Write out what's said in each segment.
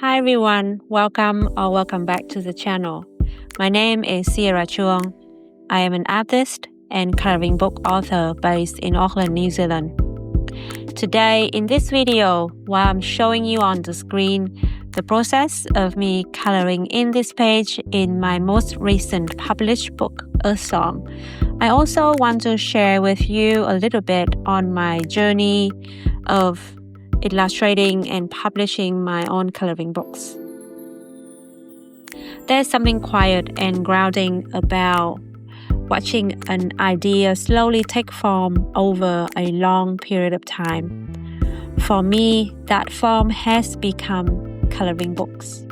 Hi everyone, welcome back to the channel. My name is Sierra Chuang. I am an artist and coloring book author based in Auckland, New Zealand. Today in this video, while I'm showing you on the screen the process of me coloring in this page in my most recent published book, Earthsong, I also want to share with you a little bit on my journey of illustrating and publishing my own coloring books. There's something quiet and grounding about watching an idea slowly take form over a long period of time. For me, that form has become coloring books.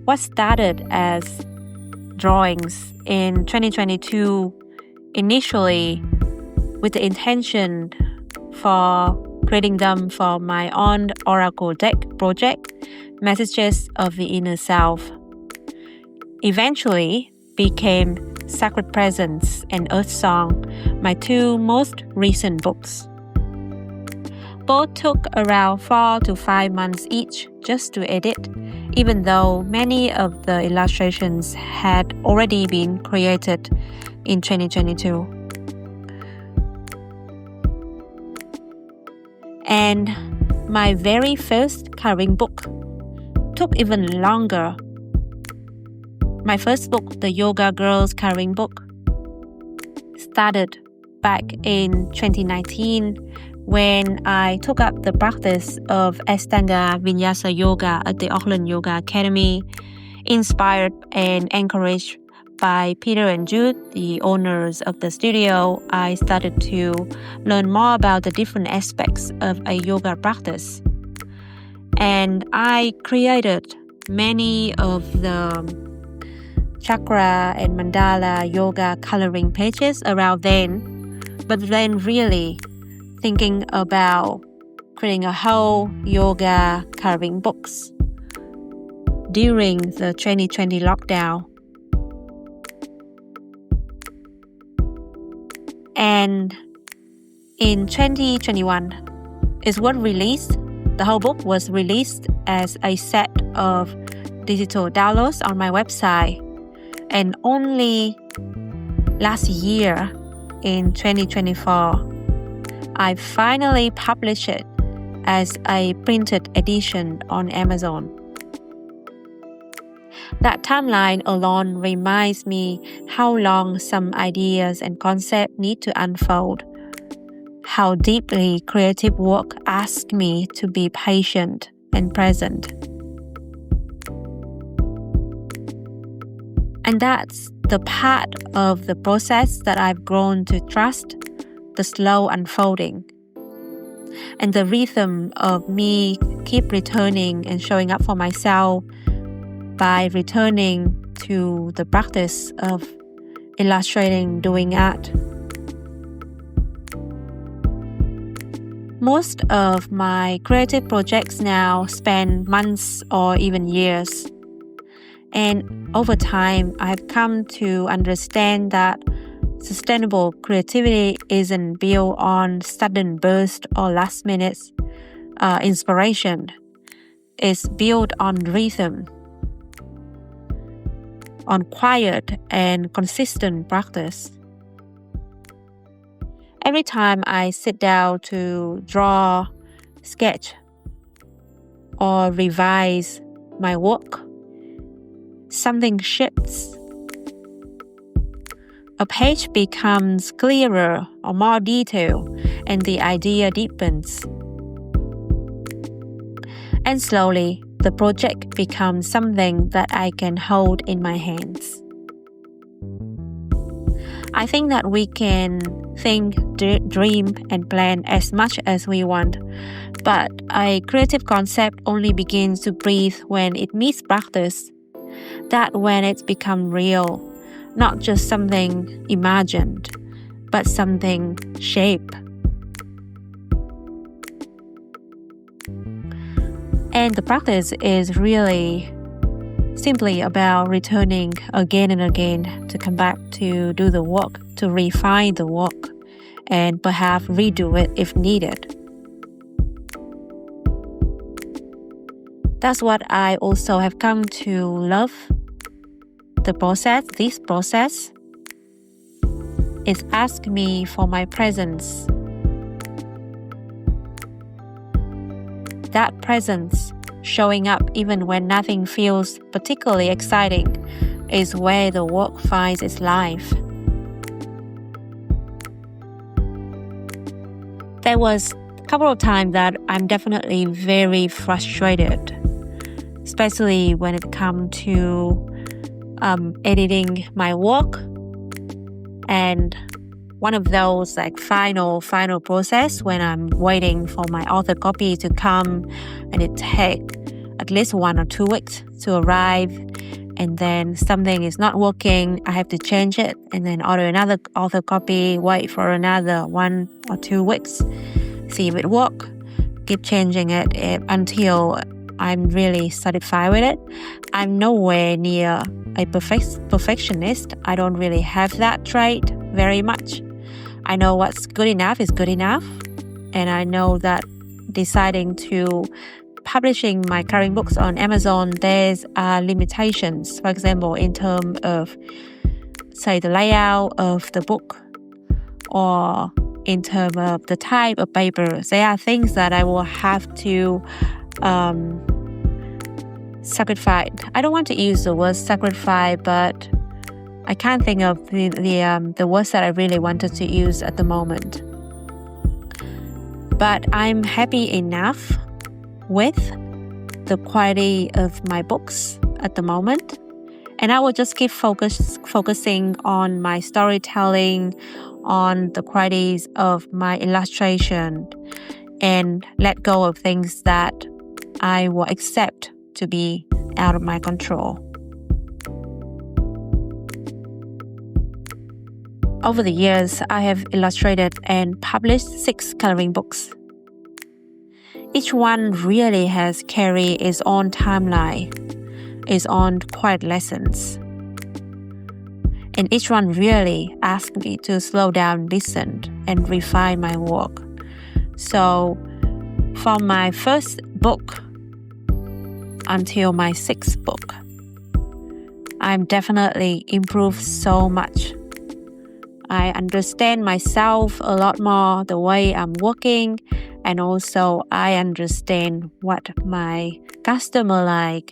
What started as drawings in 2022 initially with the intention for creating them for my own Oracle deck project, Messages of the Inner Self, eventually became Sacred Presence and Earthsong, my two most recent books. Both took around 4 to 5 months each just to edit, even though many of the illustrations had already been created in 2022. And my very first coloring book took even longer. My first book, the Yoga Girls coloring book, started back in 2019 when I took up the practice of Ashtanga Vinyasa Yoga at the Auckland Yoga Academy, inspired and encouraged by Peter and Jude, the owners of the studio. I started to learn more about the different aspects of a yoga practice. And I created many of the chakra and mandala yoga coloring pages around then, but then really thinking about creating a whole yoga coloring books during the 2020 lockdown. And in 2021 is what released. The whole book was released as a set of digital downloads on my website. And only last year, in 2024, I finally published it as a printed edition on Amazon. That timeline alone reminds me how long some ideas and concepts need to unfold, how deeply creative work asks me to be patient and present. And that's the part of the process that I've grown to trust, the slow unfolding, and the rhythm of me keep returning and showing up for myself by returning to the practice of illustrating, doing art. Most of my creative projects now span months or even years. And over time, I've come to understand that sustainable creativity isn't built on sudden bursts or last-minute inspiration. It's built on rhythm, on quiet and consistent practice. Every time I sit down to draw, sketch, or revise my work, something shifts. A page becomes clearer or more detailed, and the idea deepens. And slowly, the project becomes something that I can hold in my hands. I think that we can think, dream, and plan as much as we want, but a creative concept only begins to breathe when it meets practice. That when it's become real, not just something imagined, but something shaped. And the practice is really simply about returning again and again to come back to do the work, to refine the work, and perhaps redo it if needed. That's what I also have come to love the process. This process is ask me for my presence. That presence, showing up even when nothing feels particularly exciting, is where the work finds its life. There was a couple of times that I'm definitely very frustrated, especially when it comes to editing my work. And one of those final process when I'm waiting for my author copy to come, and it takes at least 1 or 2 weeks to arrive, and then something is not working, I have to change it and then order another author copy, wait for another 1 or 2 weeks, see if it works, keep changing it until I'm really satisfied with it. I'm nowhere near a perfectionist. I don't really have that trait very much. I know what's good enough is good enough, and I know that deciding to publishing my current books on Amazon, there's limitations. For example, in terms of, say, the layout of the book, or in terms of the type of paper, there are things that I will have to sacrifice. I don't want to use the word sacrifice, but I can't think of the words that I really wanted to use at the moment. But I'm happy enough with the quality of my books at the moment, and I will just keep focusing on my storytelling, on the qualities of my illustration, and let go of things that I will accept to be out of my control. Over the years, I have illustrated and published 6 coloring books. Each one really has carried its own timeline, its own quiet lessons. And each one really asked me to slow down, listen, and refine my work. So, from my first book until my 6th book, I'm definitely improved so much. I understand myself a lot more, the way I'm working, and also I understand what my customer like,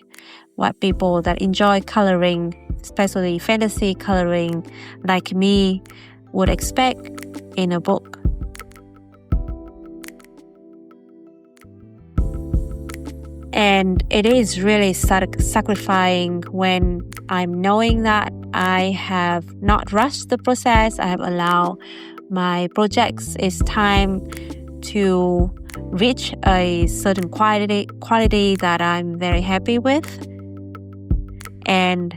what people that enjoy coloring, especially fantasy coloring like me, would expect in a book. And it is really satisfying when I'm knowing that I have not rushed the process. I have allowed my projects its time to reach a certain quality that I'm very happy with. And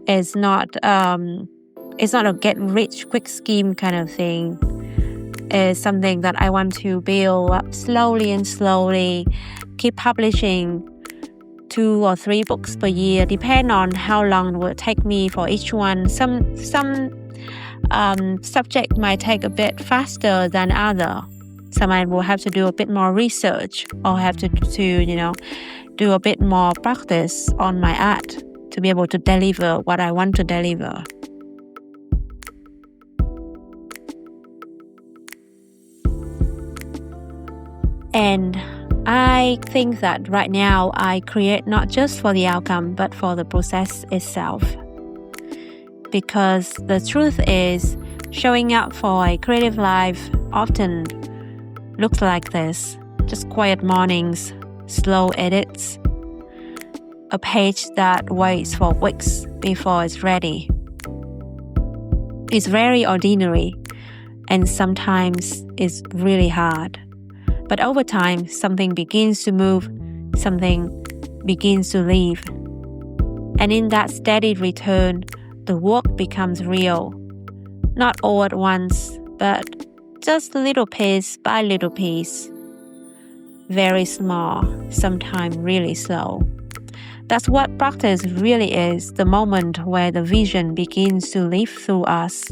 it's not a get rich quick scheme kind of thing. It's something that I want to build up slowly, keep publishing 2 or 3 books per year, depend on how long it will take me for each one. Some subject might take a bit faster than other. Some I will have to do a bit more research, or have to do a bit more practice on my art to be able to deliver what I want to deliver. And I think that right now I create not just for the outcome, but for the process itself. Because the truth is, showing up for a creative life often looks like this. Just quiet mornings, slow edits, a page that waits for weeks before it's ready. It's very ordinary, and sometimes it's really hard. But over time, something begins to move, something begins to leave. And in that steady return, the work becomes real. Not all at once, but just little piece by little piece. Very small, sometimes really slow. That's what practice really is, the moment where the vision begins to live through us.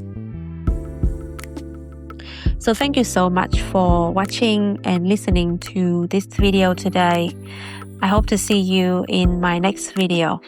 So thank you so much for watching and listening to this video today. I hope to see you in my next video.